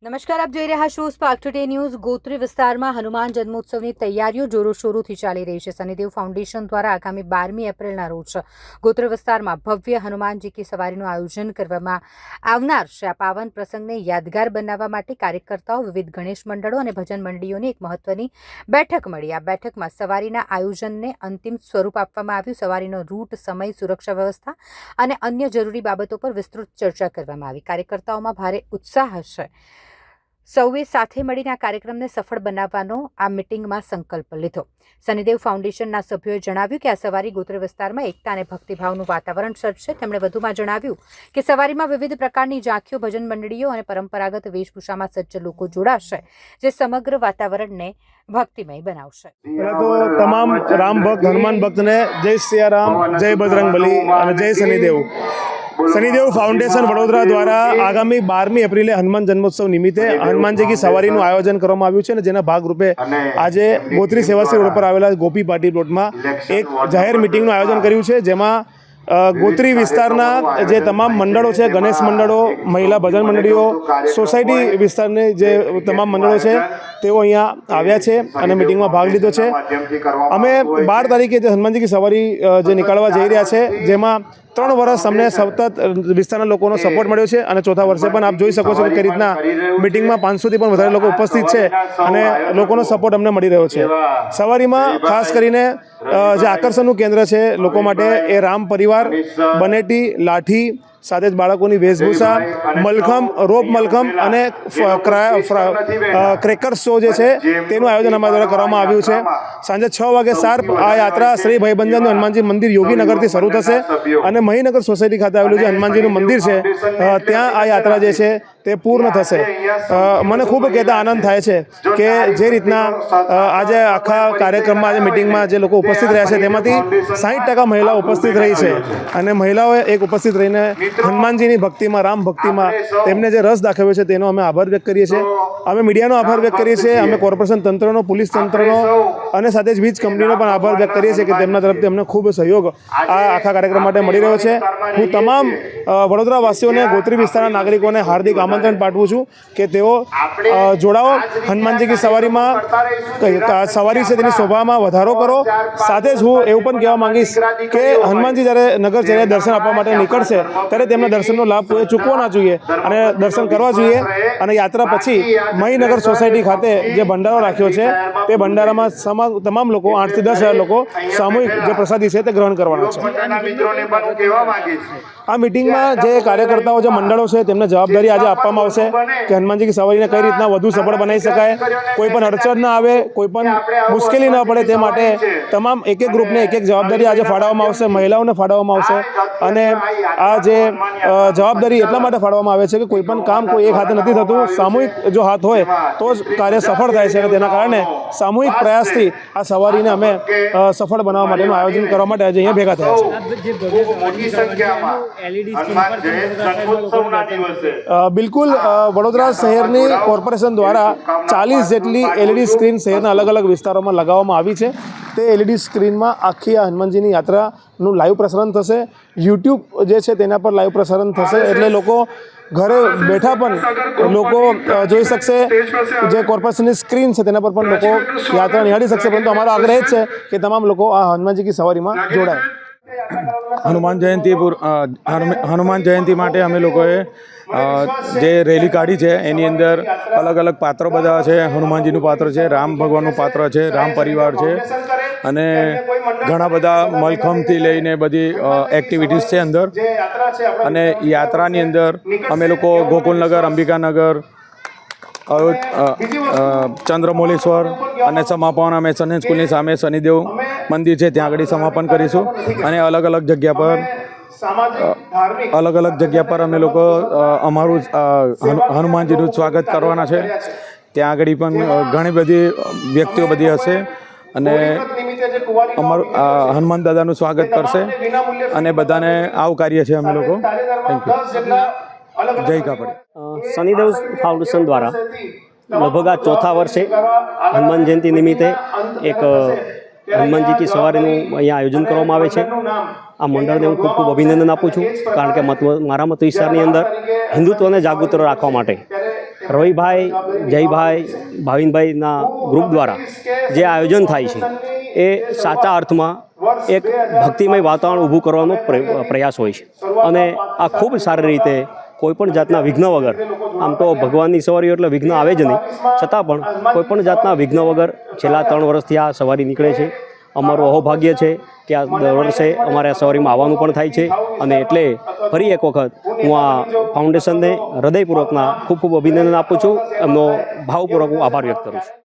નમસ્કાર, આપ જોઈ રહ્યા છો સ્પાર્ક ટુડે ન્યૂઝ। ગોત્રી વિસ્તારમાં હનુમાન જન્મોત્સવની તૈયારીઓ જોરોશોરોથી ચાલી રહી છે। શનિદેવ ફાઉન્ડેશન દ્વારા આગામી 12મી એપ્રિલના રોજ ગોત્રી વિસ્તારમાં ભવ્ય હનુમાનજી કી સવારીનું આયોજન કરવામાં આવનાર છે। આ પાવન પ્રસંગને યાદગાર બનાવવા માટે કાર્યકર્તાઓ, વિવિધ ગણેશ મંડળો અને ભજન મંડળીઓની એક મહત્વની બેઠક મળી। આ બેઠકમાં સવારીના આયોજનને અંતિમ સ્વરૂપ આપવામાં આવ્યું। સવારીનો રૂટ, સમય, સુરક્ષા વ્યવસ્થા અને અન્ય જરૂરી બાબતો પર વિસ્તૃત ચર્ચા કરવામાં આવી। કાર્યકર્તાઓમાં ભારે ઉત્સાહ છે। સૌએ સાથે મળીને આ કાર્યક્રમને સફળ બનાવવાનો આ મિટિંગમાં સંકલ્પ લીધો। શનિદેવ ફાઉન્ડેશનના સભ્યોએ જણાવ્યું કે આ સવારી ગોત્ર વિસ્તારમાં એકતા અને ભક્તિભાવનું વાતાવરણ સર્જશે। તેમણે વધુમાં જણાવ્યું કે સવારીમાં વિવિધ પ્રકારની ઝાંખીઓ, ભજન મંડળીઓ અને પરંપરાગત વેશભૂષામાં સજ્જ લોકો જોડાશે, જે સમગ્ર વાતાવરણને ભક્તિમય બનાવશે। પહેલા તો તમામ રામ ભક્ત, હનુમાન ભક્તને જય સિયારામ, જય બજરંગબલી અને જય શનિદેવ। શનિદેવ ફાઉન્ડેશન વડોદરા દ્વારા આગામી 12મી એપ્રિલે હનુમાન જન્મોત્સવ નિમિત્તે હનુમાનજી કી સવારીનું આયોજન કરવામાં આવ્યું છે અને જેના ભાગરૂપે આજે ગોત્રી સેવાશ્રી રોડ પર આવેલા ગોપી પાર્ટી પ્લોટમાં એક જાહેર મિટિંગનું આયોજન કર્યું છે, જેમાં ગોત્રી વિસ્તારના જે તમામ મંડળો છે, ગણેશ મંડળો, મહિલા ભજન મંડળીઓ, સોસાયટી વિસ્તારની જે તમામ મંડળો છે તેઓ અહીંયા આવ્યા છે અને મિટિંગમાં ભાગ લીધો છે। અમે 12 તારીખે જે હનુમાનજી કી સવારી જે નીકાળવા જઈ રહ્યા છે, જેમાં 3 વર્ષ અમને સતત વિસ્તારના લોકોનો સપોર્ટ મળ્યો છે અને ચોથા વર્ષે પણ આપ જોઈ શકો છો કે કઈ રીતના મિટિંગમાં 500થી પણ વધારે લોકો ઉપસ્થિત છે અને લોકોનો સપોર્ટ અમને મળી રહ્યો છે। સવારીમાં ખાસ કરીને જે આકર્ષણનું કેન્દ્ર છે લોકો માટે એ રામ પરિવાર, બનેટી, લાઠી, સાથે જ બાળકોની વેશભૂષા, મલખમ, રોપ મલખમ અને ક્રેકર્સ શો જે છે તેનું આયોજન અમારા દ્વારા કરવામાં આવ્યું છે। સાંજે 6 વાગે શાર્પ આ યાત્રા શ્રી ભાઈબંધનનું હનુમાનજી મંદિર યોગીનગરથી શરૂ થશે અને મહીનગર સોસાયટી ખાતે આવેલું જે હનુમાનજીનું મંદિર છે ત્યાં આ યાત્રા જે છે તે પૂર્ણ થશે। મને ખૂબ કહેતા આનંદ થાય છે કે જે રીતના આજે આખા કાર્યક્રમમાં, આજે મિટિંગમાં જે લોકો ઉપસ્થિત રહ્યા છે તેમાંથી 60% મહિલાઓ ઉપસ્થિત રહી છે અને મહિલાઓએ એક ઉપસ્થિત રહીને હનુમાનજીની ભક્તિમાં, રામ ભક્તિમાં તેમને જે રસ દાખવ્યો છે તેનો અમે આભાર વ્યક્ત કરીએ છીએ। અમે મીડિયાનો આભાર વ્યક્ત કરીએ છીએ, અમે કોર્પોરેશન તંત્રનો, પોલીસ તંત્રનો અને સાથે જ વીજ કંપનીનો પણ આભાર વ્યક્ત કરીએ છીએ કે તેમના તરફથી અમને ખૂબ સહયોગ આ આખા કાર્યક્રમ માટે મળી રહ્યો છે। હું તમામ વડોદરાવાસીઓને, ગોત્રી વિસ્તારના નાગરિકોને હાર્દિક આમંત્રણ પાઠવું છું કે તેઓ જોડાઓ, હનુમાનજી કી સવારીમાં સવારી છે તેની શોભામાં વધારો કરો। સાથે જ હું એવું પણ કહેવા માંગીશ કે હનુમાનજી જ્યારે નગરચર્યા દર્શન આપવા માટે નીકળશે ત્યારે તેમના દર્શનનો લાભ કોઈ ચૂકવો ના જોઈએ અને દર્શન કરવા જોઈએ। અને યાત્રા પછી મહીનગર સોસાયટી ખાતે જે ભંડારો રાખ્યો છે તે ભંડારામાં તમામ લોકો, 8 થી 10 હજાર લોકો સામૂહિક જે પ્રસાદી છે તે ગ્રહણ કરવાના છે। આ મિટિંગમાં જે કાર્યકર્તાઓ, જે મંડળો છે તેમને જવાબદારી આજે આપવામાં આવશે કે હનુમાનજી કી સવારીને કઈ રીતના વધુ સફળ બનાવી શકાય, કોઈ પણ અડચણ ના આવે, કોઈ પણ મુશ્કેલી ન પડે તે માટે તમામ એક ગ્રુપને એક જવાબદારી આજે ફાળવવામાં આવશે, મહિલાઓને ફાળવવામાં આવશે। અને આ જે જવાબદારી એટલા માટે ફાળવવામાં આવે છે કે કોઈ પણ કામ કોઈ એક હાથે નથી થતું, સામૂહિક જો હાથ હોય તો જ કાર્ય સફળ થાય છે અને તેના કારણે સામૂહિક પ્રયાસથી આ સવારીને અમે સફળ બનાવવા માટેનું આયોજન કરવા માટે આજે અહીંયા ભેગા થયા છે। બિલકુલ, વડોદરા શહેરની કોર્પોરેશન દ્વારા 40 જેટલી LED સ્ક્રીન શહેરના અલગ અલગ વિસ્તારોમાં લગાવવામાં આવી છે। તે LED સ્ક્રીનમાં આખી આ હનુમાનજીની યાત્રાનું લાઈવ પ્રસારણ થશે। YouTube જે છે તેના પર લાઈવ પ્રસારણ થશે, એટલે લોકો ઘરે બેઠા પણ લોકો જોઈ શકશે। જે કોર્પોરેશનની સ્ક્રીન છે તેના પર પણ લોકો યાત્રા નિહાળી શકશે, પરંતુ અમારો આગ્રહ જ છે કે તમામ લોકો આ હનુમાનજી કી સવારીમાં જોડાય। હનુમાન જયંતિ માટે અમે લોકોએ જે રેલી કાઢી છે એની અંદર અલગ અલગ પાત્રો બધા છે। હનુમાનજીનું પાત્ર છે, રામ ભગવાનનું પાત્ર છે, રામ પરિવાર છે અને ઘણા બધા મલખમથી લઈને બધી એક્ટિવિટીઝ છે અંદર। અને યાત્રાની અંદર અમે લોકો ગોકુલનગર, અંબિકાનગર, ચંદ્રમૌલેશ્વર અને સમાપન અમે સની સ્કૂલની સામે શનિદેવ મંદિર છે ત્યાં આગળ સમાપન કરીશું। અને અલગ અલગ જગ્યા પર અમે લોકો અમારું હનુમાનજીનું સ્વાગત કરવાના છે। ત્યાં આગળ પણ ઘણી બધી વ્યક્તિઓ બધી હશે અને અમારું હનુમાન દાદાનું સ્વાગત કરશે અને બધાને આવકારીએ છીએ અમે લોકો। Thank you. જય કાપડી। શનિદેવ ફાઉન્ડેશન દ્વારા લગભગ આ ચોથા વર્ષે હનુમાન જયંતિ નિમિત્તે એક હનુમાનજી કી સવારીનું અહીંયા આયોજન કરવામાં આવે છે। આ મંડળને હું ખૂબ અભિનંદન આપું છું, કારણ કે મારા મત વિસ્તારની અંદર હિન્દુત્વને જાગૃત રાખવા માટે રવિભાઈ, જયભાઈ, ભાવિનભાઈના ગ્રુપ દ્વારા જે આયોજન થાય છે એ સાચા અર્થમાં એક ભક્તિમય વાતાવરણ ઊભું કરવાનો પ્રયાસ હોય છે અને આ ખૂબ સારી રીતે કોઈપણ જાતના વિઘ્ન વગર, આમ તો ભગવાનની સવારીઓ એટલે વિઘ્ન આવે જ નહીં, છતાં પણ કોઈપણ જાતના વિઘ્ન વગર છેલ્લા 3 વર્ષથી આ સવારી નીકળે છે. અમારું અહોભાગ્ય છે કે આ દર વર્ષે અમારે આ સવારીમાં આવવાનું પણ થાય છે અને એટલે ફરી એક વખત હું આ ફાઉન્ડેશનને હૃદયપૂર્વકના ખૂબ ખૂબ અભિનંદન આપું છું. એમનો ભાવપૂર્વક હું આભાર વ્યક્ત કરું છું.